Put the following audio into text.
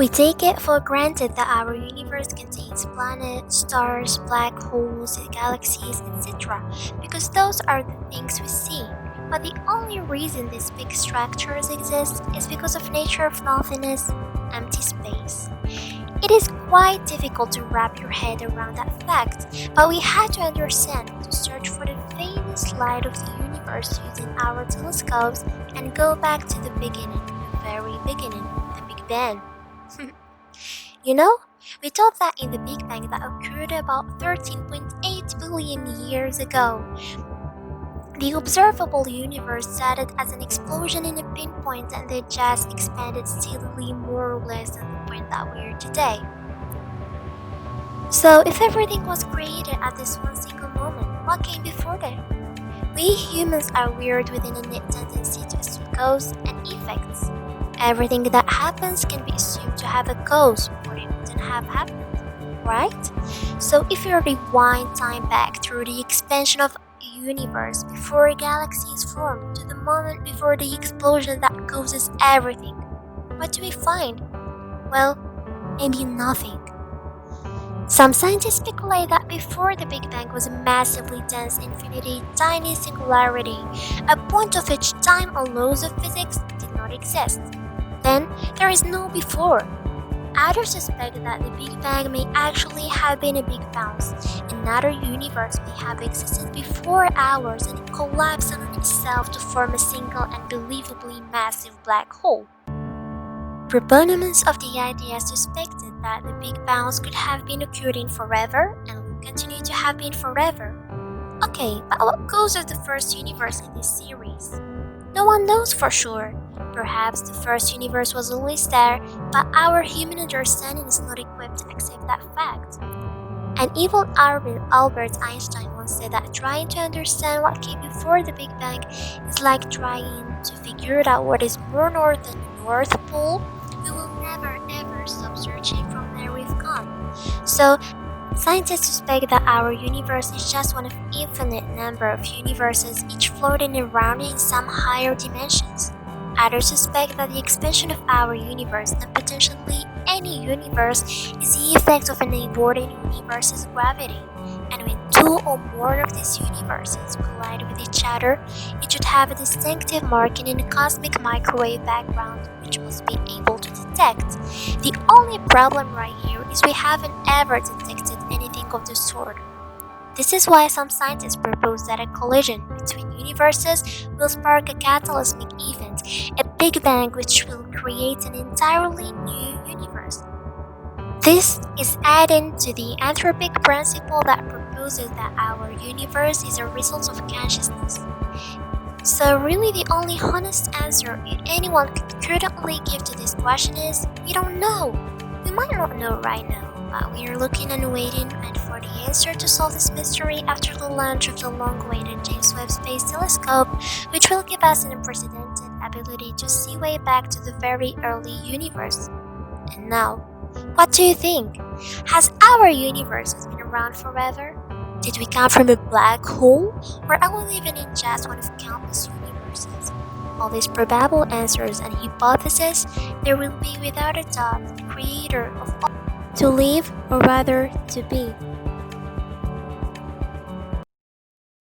We take it for granted that our universe contains planets, stars, black holes, galaxies, etc. because those are the things we see. But the only reason these big structures exist is because of nature of nothingness, empty space. It is quite difficult to wrap your head around that fact, but we had to understand to search for the faintest light of the universe using our telescopes and go back to the beginning, the very beginning, the Big Bang. You know, we thought that in the Big Bang that occurred about 13.8 billion years ago, the observable universe started as an explosion in a pinpoint and then just expanded steadily more or less than the point that we are today. So, if everything was created at this one single moment, what came before that? We humans are weird with an innate tendency to assume cause and effects. Everything that happens can be assumed to have a cause or it wouldn't have happened, right? So if you rewind time back through the expansion of a universe before galaxies formed to the moment before the explosion that causes everything, what do we find? Well, maybe nothing. Some scientists speculate that before the Big Bang was a massively dense infinity tiny singularity, a point of which time or laws of physics did not exist. Then there is no before. Others suspect that the Big Bang may actually have been a big bounce. Another universe may have existed before ours and it collapsed on itself to form a single unbelievably massive black hole. Proponents of the idea suspected that the Big Bounce could have been occurring forever and will continue to have been forever. Okay, but what causes the first universe in this series? No one knows for sure. Perhaps the first universe was always there, but our human understanding is not equipped to accept that fact. An evil Albert Einstein once said that trying to understand what came before the Big Bang is like trying to figure out what is more north than the North Pole. We will never ever stop searching from where we've come. So, scientists suspect that our universe is just one of infinite number of universes, each floating around in some higher dimensions. Others suspect that the expansion of our universe and potentially any universe is the effect of an aborting universe's gravity. And when two or more of these universes collide with each other, it should have a distinctive marking in the cosmic microwave background which must be able to detect. The only problem right here is we haven't ever detected anything of the sort. This is why some scientists propose that a collision between universes will spark a cataclysmic event, a Big Bang which will create an entirely new universe. This is adding to the anthropic principle that proposes that our universe is a result of consciousness. So really the only honest answer anyone could currently give to this question is, we don't know. We might not know right now. But we are looking and waiting for the answer to solve this mystery after the launch of the long-awaited James Webb Space Telescope, which will give us an unprecedented ability to see way back to the very early universe. And now, what do you think? Has our universe been around forever? Did we come from a black hole? Or are we living in just one of countless universes? All these probable answers and hypotheses, there will be without a doubt the creator of all to live or rather to be.